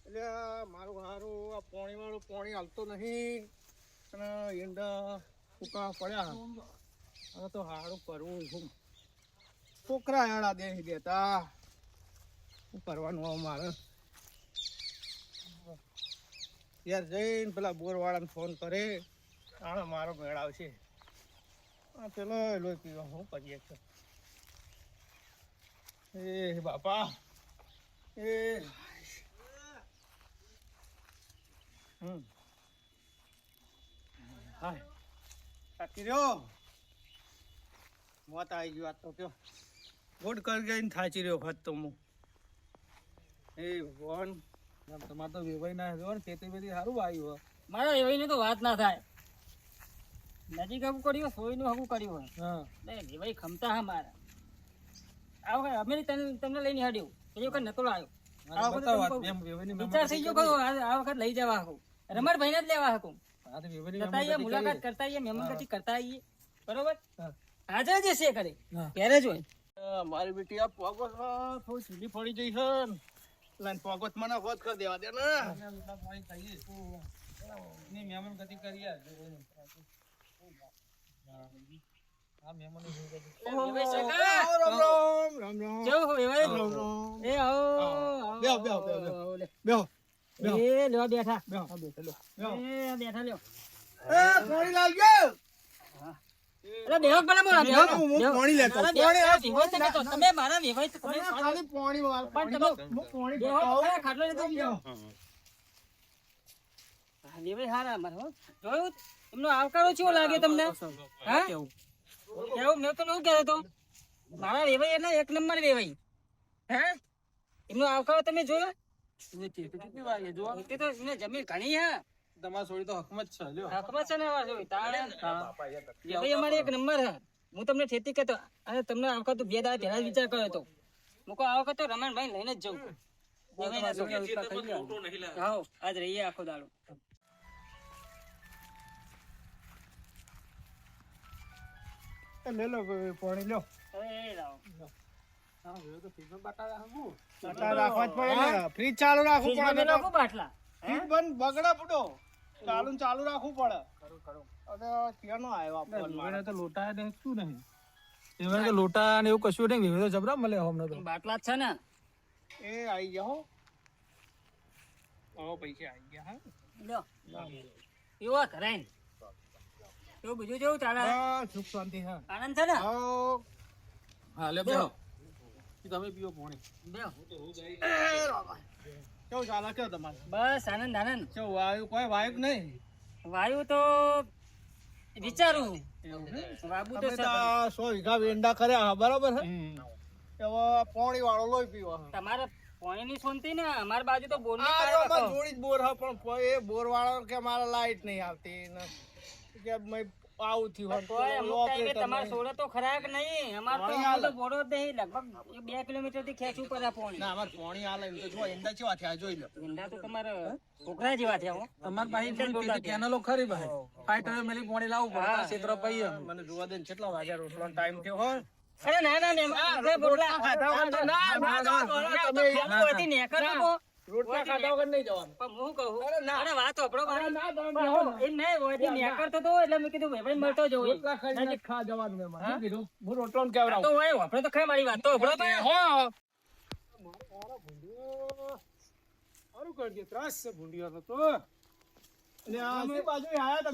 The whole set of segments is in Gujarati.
એટલે મારું હારું આ પાણી વાળું પાણી હાલતો નહીં અને ઈંડા ફૂકા પડ્યા. હવે તો હારું કરવું શું છોકરા યાળા દે દેતા શું કરવાનું હવે મારે યાર જઈને પેલા બોરવાળાને ફોન કરે તાણે મારો મેળ આવશે. પેલો લોહી પીવા શું કરીએ છે એ બાપા એ હાય થાકી રહ્યો મોત આવી ગયો. આ તો કયો ગોડ કરી ગઈને થાચી રહ્યો હોત તો હું. એ ભગવાન તમારે તો વેવાઈ ના રહ્યો ને ખેતી બેતી સારું આવ્યું. મારા વેવાઈની તો વાત ના થાય. નજીક હગું કર્યું સોયનું હગું કર્યું હોય વેવાઈ ખમતા હા મારા. આ વખત અમે તમને લઈને હાડ્યું એ વખત નતો આવ્યો. વિચાર થઈ ગયો કયો આ વખત લઈ જવા હકું રમણભાઈ ને જ લેવા હકું. મુલાકાત કરતા આવીએ મહેમાનગતિ કરતા આવીએ બરોબર. હાજર જ છે કરે ત્યારે જ હોય. મારી બેટી આ પગત થોડી સીધી પડી જઈ છે ને પગત મને હોત કરી દેવા દે ને મહેમાન ગતિ કરી એમનો આવકારો કેવો લાગે તમને? એવું મેં તો એવું કહેતો હતો મારા વેવાઈ એટલે એક નંબર વેવાઈ. હે એમનો આવકારો તમે જોયો? જમીન ઘણી હે તમારી છોડી તો હકમત છે હકમત છે ને વેવાઈ અમારી એક નંબર હે. હું તમને ખેતી કહેતો અને તમને આ વખત 2 દાડા પહેલા જ વિચાર કર્યો હતો મૂકો આ વખત તો રમણભાઈ લઈને જ જવું. આજ રહીએ આખો દાડો. લે લો પાણી લો. ફ્રીજ ચાલુ રાખવું પડે. ફ્રીજ બંધ બગડે પડો ચાલુ રાખવું પડે. ક્યાંનો આવ્યો તો લોટા શું નહીં લોટા ને એવું કશું નહીં. તો જબરા મળે હમણાં તો બાટલા જ છે ને એ આવી ગયા હો પૈસા આવી ગયા. હા એવા કરાય એવું બીજું જેવું ચાલે? સુખ શાંતિ હા આનંદ છે ને? હા લે બેહો તમે પીઓ પાણી કેવું ચાલે કેવું તમારે? બસ આનંદ આનંદ. કેવું વાયુ કોઈ વાયુ નહીં? વાયુ તો વિચારું વાબુ તો 100 વીઘા વેંડા કર્યા બરાબર હે. હવે પાણી વાળો લોહી પીવો. તમારે પાણીની શાંતિ ને અમારી બાજુ તો બોર જોડી બોર હા પણ એ બોર વાળો કે મારે લાઈટ નહીં આવતી ને કે આવું થયું તમારે સોડે તો ખરાક નહીં. અમારે તો બોરો જ નહીં લગભગ 2 કિલોમીટર થી ખેંચવું પડે પાણી. ના અમારે પાણી આલે એમ તો જો ઈંડા કેવા થયા જોઈ લો. ઈંડા તો તમારે કોકરા જેવા થયા. તમારી પાસે કેનલો ખરી ભાઈ ફાઈટર મેલી પાણી લાવવું પડે ક્ષેત્ર પૈય મને જોવા દે કેટલા વાગ્યા રોટવાનો ટાઈમ થયો હોય. અરે ના ના રોટલા ખાધા રોટલા ખાધા વગર નહીં જવાનું. પણ હું કહું અરે વાત આપણો એ નહીં હોય નેકરતો તો એટલે મેં કીધું ભાઈ મળતો જવું રોટલા ખાઈ ખા જવાનું. મેં કીધું હું રોટલો કેવડાવું તો હોય આપણે તો ખાઈ મારી વાત તો આપણો સારું કરજે ત્રાસ છે ભૂંડિયાનો તો. બાજુ આયા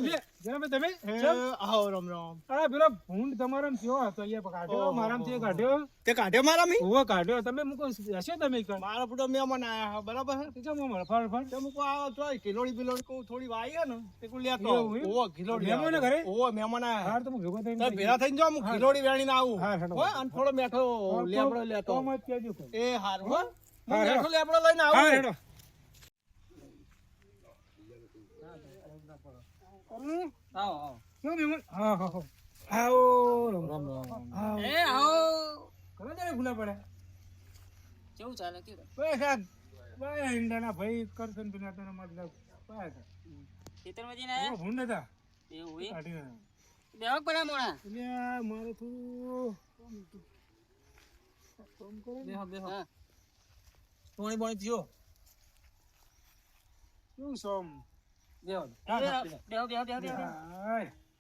તમે આવો રામ રામ. અરે પેલો ભૂંડ તમારા થયો હતો કાઢ્યો મારામાંથી કાઢ્યો તે કાઢ્યો મારા હું કાઢ્યો તમે મૂકો હશે તમે મારા પૂટો મહેમાન આયા બરાબર મૂકો આવો તો ખીલોડી બિલોડી કહું થોડી વાઈ ને તે લેતો ખીલોડી મહેમાન ઘરે મહેમાન આયા તો ભેગો થઈને ભેગા થઈને જાવ હું ખીલોડી વેણીને આવું અને થોડો મેઠો લેબડો લેતો એ હારું હો મેઠો લેબડો લઈને આવું. પાણી પાણી થયો શું સોમ બેહો બેહો બેહો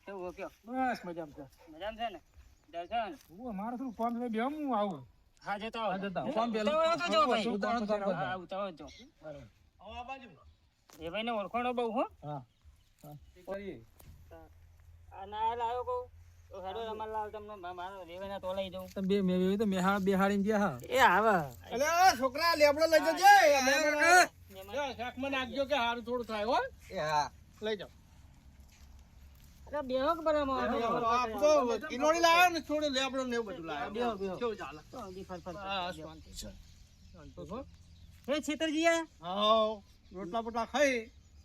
કેવું કયો બસ મજામાં છે. મજામાં છે ને દર્શન હું મારે થોડું ફોન લઈ બે હું આવું. હા જતો આવો. ફોન પેલો તો જો ભાઈ ઉતાવળ તો કરો. હા ઉતાવળ જો બરાબર. આ બાજુ. એ ભાઈ ને ઓળખાણો બહુ હો હા કરીએ. આ ના લાવ્યો કહું તો હેડો રમાલ લાવ તમને મારો રેવાના તો લઈ જાઉં તમે બે મેં તો મેહાળ બેહાડીને ગયા હા. એ આવે અલે છોકરા લેબડો લઈ જજે. શાકમાં નાખજો કે હારું થોડું થાય હો. હા લઈ જાઓ. અરે બેહો કે બરાબર આપતો કિલોડી લાવ્યો ને થોડું લેબડો ને એવું બધું લાવ્યો. બેહો બેહો કેવું ચાલે? તો હજી ફરફર હા શાંતિ છે. શાંતિ છો? હે છેતરજી હા રોટલા પોટલા ખાઈ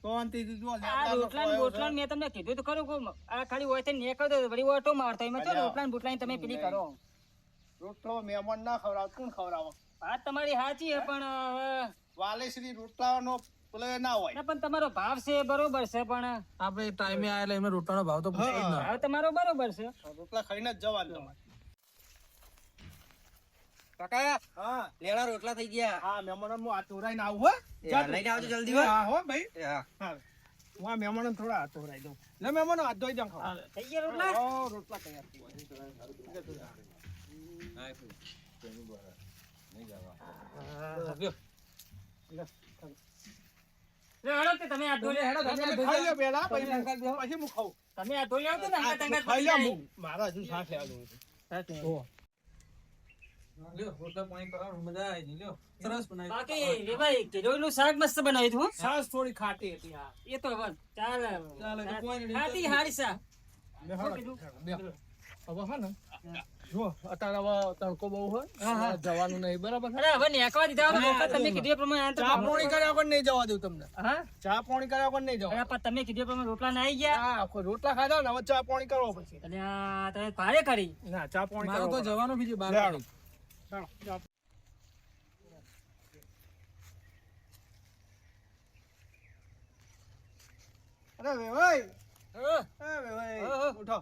તો અંતિથી જો આ રોટલા ને બોટલા મેં તમને કીધું તો ખરું કહું આ ખાલી હોય તો નીકળતો વળી ઓટો મારતો એમાં તો રોટલા ને બોટલા તમે પેલી કરો રોટલો મહેમાન ના ખવડાવ કોણ ખવડાવો? વાત તમારી સાચી છે પણ વાલેશ્રી રોટલાનો પેલો ના હોય. ના પણ તમારો ભાવ છે બરોબર છે પણ આપણે ટાઈમે આયેલા એમને રોટલાનો ભાવ તો પૂછે જ ના. ભાવ તમારો બરોબર છે રોટલા ખાઈને જ જવાનું તમારે. કાકા હા લેણા રોટલા થઈ ગયા. હા મહેમાનો હું આ તોરાઈને આવું હો. જા તું. લઈને આવજો જલ્દી હો. હા હો ભાઈ. હા. હા હું આ મહેમાનો થોડા હાથ ધોરાઈ દઉં. લે મહેમાનો હાથ ધોઈ દઉં ખાવા. થઈ ગયા રોટલા ઓ રોટલા તૈયાર થઈ ગયા. લે હેડો કે તમે આ ધોઈ હેડો તમે ખાઈ લો પહેલા પછી હું ખાઉં. તમે આ ધોઈ આવતો ને આ અંગત અંગત ખાઈ લો હું. મારા હજુ શાક લેવાનું છે. લ્યો રોટલા પાણી કરો મજા આવી ગઈ લ્યો સરસ બનાવી. બાકી રે ભાઈ કેરોનું શાક મસ્ત બનાવ્યું હતું હો. છાશ થોડી ખાટી હતી. હા એ તો હવે ચાલે ચાલે તો કોઈ નહીં. ખાતી હારી શાક બે હાડો. હવે હા ને જો અત્યારે હવે તડકો બહુ હોય જવાનું નહીં બરાબર. અરે હવે નેકવા દીધા હવે વખત તમે કીધું એ પ્રમાણે આ તો ચા પાણી કર્યા વગર નહીં જવા દઉં તમને. હા ચા પાણી કર્યા વગર નહીં જવા. અરે પણ તમે કીધું એ પ્રમાણે રોટલા ના આવી ગયા હા કોઈ રોટલા ખાધા ને હવે ચા પાણી કરવો પછી. અને આ તમે ભારે કરી ના ચા પાણી મારો તો કરવો જવાનું બીજું બાર ચાલો. ચાલો, ચા. અરે વેવાઈ હા. ઉઠો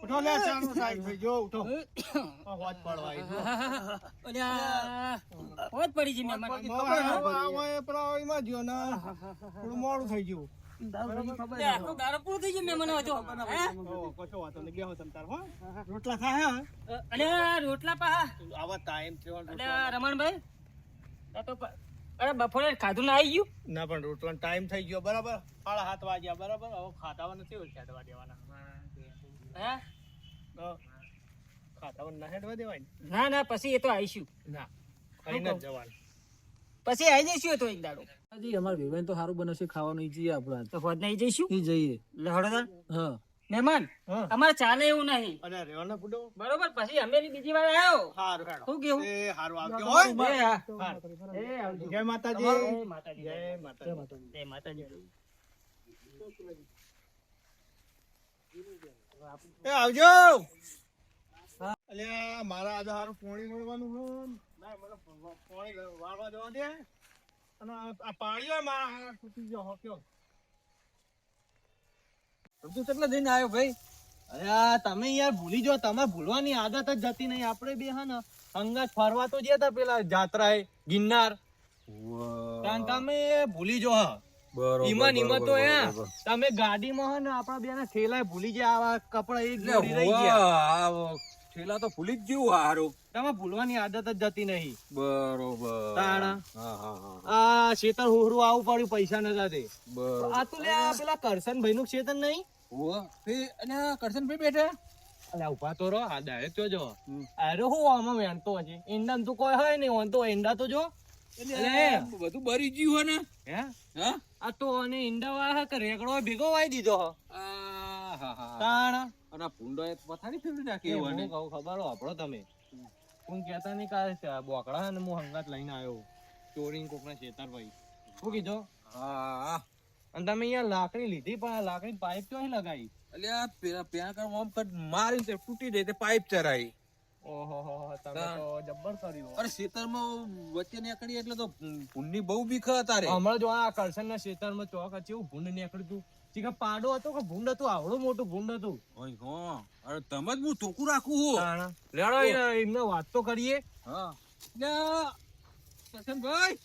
ઉઠો લે ચાનું ટાઈમ થઈ ગયો ઉઠો. આ વાત પડવા આવી ગયો. અલ્યા હોત પડી છે મહેમાન એમાં ગયો ને થોડું મોડું થઈ ગયું. લે, આખું દારૂ પૂરું થઈ ગયું મહેમાનો હતો હે? કશો વાંધો નહીં બેહો તમ તાર હો. રોટલા ખાયા અલ્યા રોટલા પા આવા ટાઈમ થયો અલ્યા રમણભાઈ આ તો અરે બપોરે ખાધું ના આવી ગયું ના પણ રોટલા ટાઈમ થઈ ગયો બરાબર 7:30 વાગ્યા બરાબર. હવે ખાતા નથી હોય ખેડવા દેવાના. હે તો ખાતા ના હેડવા દેવાય ને. ના ના પછી એ તો આવીશું ના ખાઈને જ જવાનું. પછી આવી જઈશું એ તો એક દાડો જી અમાર વિવેન તો સારું બનાવશે ખાવાનું ઈ જઈએ આપણે તો હોદ નહીં જઈશું ઈ જઈએ. લહડો હા મહેમાન હા. અમારે ચાલે એવું નહીં અરે રેવાનો બુડો. બરોબર પછી અમે બીજી વાર આવ્યો હારું હેડો. શું કેવું એ હારું આવજો હોય. એ હા. હારું. એ આવજો. જય માતાજી. જય માતાજી જય માતાજી. જય માતાજી એ આવજો. અલ્યા મારા આજે હારું પાણી વળવાનું છે. ના મને પાણી વાળવા જવા દે. અને આ પાણી હોય મારા હાથ તૂટી ગયો કયો. તું કેટલા જઈને આવ્યો ભાઈ? અરે આ તમે યાર ભૂલી જાઓ. તમારે ભૂલવાની આદત જ જતી નહીં. આપણે બે હા ને અંગાત ફરવા તો ગયા તા પેલા જાત્રાએ ગિરનાર. કારણ તમે ભૂલી જો હા ઈમન ઈમન તો તમે ગાડીમાં હે ને આપણા બે ના થેલા ભૂલી ગયા. આવા કપડા એક જોડી રહી ગયા. ઠેલા તો ભૂલી જ ગયું હારું. તમે ભૂલવાની આદત જ જતી નહીં. બરોબર. તાણા હા હા હા આ શેતર હુહરું આવું પડ્યું પૈસા નતા તે. બરોબર. આ તો લે આ પેલા કરશનભાઈ નું શેતર નહીં. અને કરશનભાઈ બેઠા અલ્યા ઉભા તો રહો. આ ડાયરેક્ટ તો જો અરે હું આમાં વેણતો હજી ઈંડા તો કોઈ હોય નહીં. ઓન તો ઈંડા તો જો બધું બરી ગયું હે ને. હે હા આ તો અને ઈંડા વાળા કે રેગડો ભેગો વાઈ દીધો હો. તાણ અને ભૂંડો એ પથારી ફેરવી નાખી હું એવાને. કહું ખબર હોભળો તમે હું કહેતા નહીં કે બોકડા હે ને હું હંગાત લઈને આવ્યો ચોરી કોકના છેતરભાઈ. શું કીધું? હા અને તમે અહીંયા લાકડી લીધી પણ આ લાકડી પાઇપ ક્યાં લગાવી? અલ્યા પેલા પ્યાં કર ઓમ કર મારી તે તૂટી જાય તે પાઇપ ચરાઈ. ઓહો તમે તો જબ્બર કર્યું. અરે ખેતરમાં વચ્ચે નીકળી એટલે તો ભૂંડની બહુ બીક હતા રે. હમણાં જો આ કરશનના ખેતરમાં ચોક કેવું ભૂંડ નીકળ્યું હતું. ચીકા પાડો હતો કે ભૂંડ હતું? આવડું મોટું ભૂંડ હતું. ઓય હો અરે તમે જ હું ચોખ્ખું રાખું હું. તાણ. લેડો એમને વાત તો કરીએ. હા લ્યા કરશનભાઈ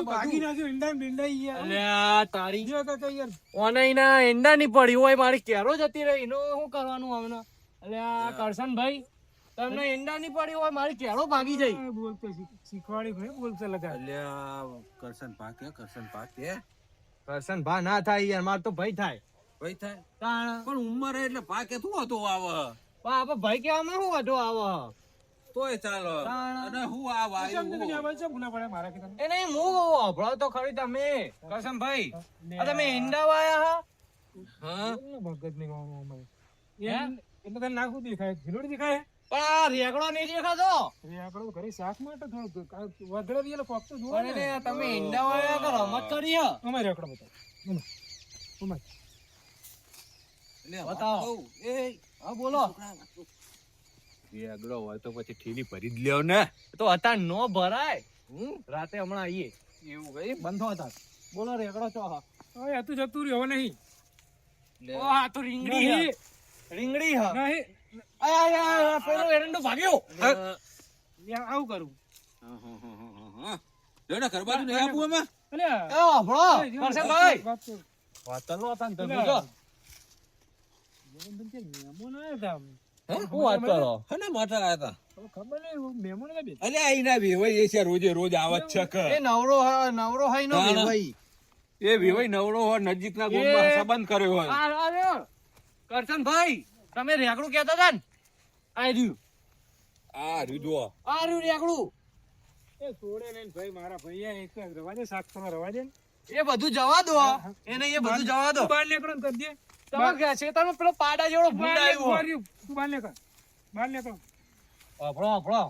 ભાગી નાખ્યું ઈંડા ને બિંડા યાર. અલ્યા તારી જો કાકા યાર. ઓનઈના એંડા ની પડી હોય મારી કેરો જતી રહી એનો શું કરવાનું હમણાં? અલ્યા કરશનભાઈ તમને એંડા ની પડી હોય મારી કેરો ભાગી જઈ. બોલતો શીખવાડી ભાઈ બોલતો લગા. અલ્યા કરશન પાકે કરશન ભા ના થાય યાર માર તો ભાઈ થાય. ભાઈ થાય તાણ પણ ઉંમર એટલે પાકે શું હતો આવે પણ આપણે ભાઈ કેવામાં શું વાંધો આવે? તોય ચાલો અને હું આ વાયુ મારા કીધા એ નહીં હું અભળાવ તો ખરી તમે કરશનભાઈ આ તમે એંડા વાયા હા ભગત ની એટલે તને નાખું દેખાય ભીલોડી દેખાય પણ આ રેગડો નહીં દેખાતો. આપણો ઘરે શાક માટે થોડું વધરે દીએ કોક તો જોવો પણ એને તમે એંડા વાયા કે રમત કરી હે? અમારે રેકડો બતાવો અમારે બતાવો. હા બોલો. રેગડો હોય તો પછી ઠીલી ભરી જ લ્યો ને. તો અત્યારે નો ભરાય. રાતે હમણાં આવીએ. એવું કઈ બંધો હતા. બોલો રેગડો ચો હા. હવે હતું જતું રહ્યું હવે નહીં. ઓ આ તો રીંગણી હે. રીંગણી હે. નહીં આ પેલો એરંડો ભાગ્યો. આવું કરું જોડે ઘર બાજુ નહીં આપું અમે. એ અભળો કરશનભાઈ વાતનો હતા ને તમે જો. શું વાત કરો? હને માટે આયા તા. ખબર નહીં મહેમાન હતા બે. અલ્યા અહીંના વેવાઈ એ છે રોજે રોજ આવત છે કે. એ નવરો હઈ નો ભાઈ. એ વેવાઈ નવરો હોય નજીકના ગામમાં સંબંધ કર્યો હોય. કરશનભાઈ તમે રેગડું કહેતા હતા ને આ રહ્યું. આ રીજો આ રહ્યું રેગડું. એ છોડે નહીં ભાઈ મારા ભાઈ એક રવા દે શાક તમે રવા દે ને. એ બધું જવા દો. એને એ બધું જવા દો. બહાર નીકળો ને કરી દે. તમારે ખેતરમાં પેલો પાડા જેવડો ભૂંડ આવ્યો. તું બહાર નીકળ બહાર નીકળ. અભળો.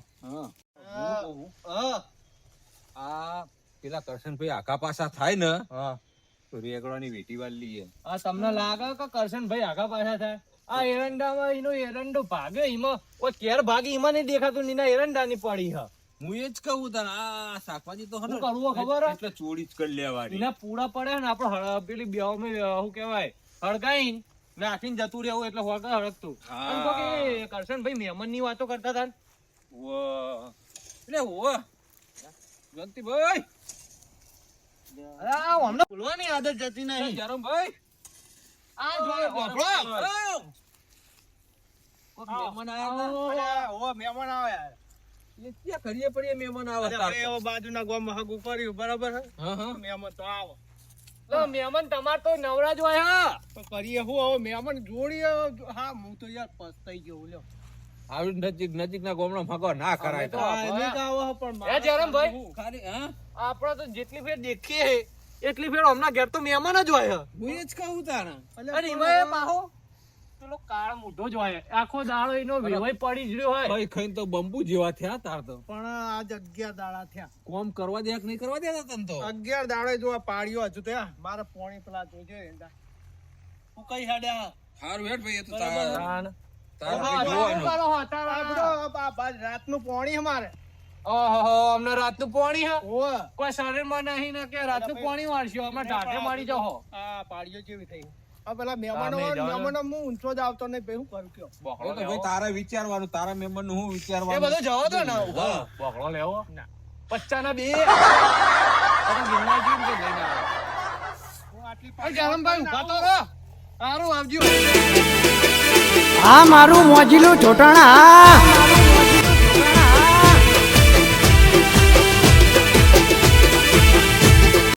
આ પેલા કરશનભાઈ આખા પાસા થાય ને હા તો રેગડાની વેટી વાળ લઈએ. આ તમને લાગે કે કરશનભાઈ આગા પાછા થાય? આ એરંડામાં એનો એરંડો ભાગે એમાં કોઈ કેર ભાગી એમાં નહીં દેખાતું નીના એરંડાની પડી હ. હું એ જ કહું તને આ શાકભાજી તો શું કરવું ખબર હે? એટલે ચોરી જ કરી લેવાની. એના પૂરા પડે ને આપણે પેલી બેવામાં શું કહેવાય હળગાઈને નાખીને જતું રહેવું એટલે હોળકા હળગતું. હા. અને કોક એ કરશનભાઈ મહેમાનની વાતો કરતા હતા ને. એટલે ઓ જયંતિભાઈ અરે આ હમણાં બોલવાની આદત જતી નહીં. જરમભાઈ આ જોઈ વાપરો. કોક મહેમાન આયા હતા. એ ક્યાં કરીએ પડીએ મહેમાન આવે તાર તો. બાજુના ગામમાં હગું કર્યું બરાબર હે? હા હા મહેમાન તો આવો તો મહેમાન તમાર તો નવરા જ હોય હા. તો કરીએ હું હવે મહેમાન જોડીએ. હા હું તો યાર પસ્તાઈ ગયો લ્યો. આવી નજીકના ગામમાં ભાગો ના કરાય તો. એ જરમભાઈ ખાલી હા આપણે તો જેટલી ફેર દેખીએ એટલી ફેર હમણાં ઘેર તો મહેમાન જ હોય. હું એ જ કહું તારા. અને એમાં પાહો પેલો કાળ મોઢો જ હોય આખો દાડો એનો વેવાઈ પડી જ રહ્યો હોય. ભાઈ ખાઈને તો બંબુ જેવા થયા તાર તો. પણ આજ 11 દાડા થયા. કોમ કરવા દે કે નહીં કરવા દેતા તને તો. 11 દાડે જો આ પાડ્યો હજુ તો મારે પોણી પેલા જોજો એંડા. હું કઈ હાડ્યા હારું હેડ ભાઈ એ તો તાણ. તારા જોવાનું. રાતનું પોણી અમારે. ઓહો અમને રાતનું પાણી હે. ઓહ કોઈ શરીરમાં નહીં ને કે રાતનું પાણી વાળશો અમે ઢાઢે મારી જાઓ. આ પાડ્યો જેવી થઈ. આ પેલા મહેમાનો હું ઊંચો જ આવતો નહીં ભાઈ હું કરું કયો. એ તો ભાઈ તારે વિચારવાનું તારા મેમ્બર નું હું એ વિચારવાનું. બધું જવા દો ને. હા. બકડો લેવો ના 50 ના 2 અરે ગિરનાર જીમ કે લઈને આવો. હું આટલી અરે જારમભાઈ ઉભા તો રહો. સારું આવજો. આ મારું મોજીલું ચોટાણા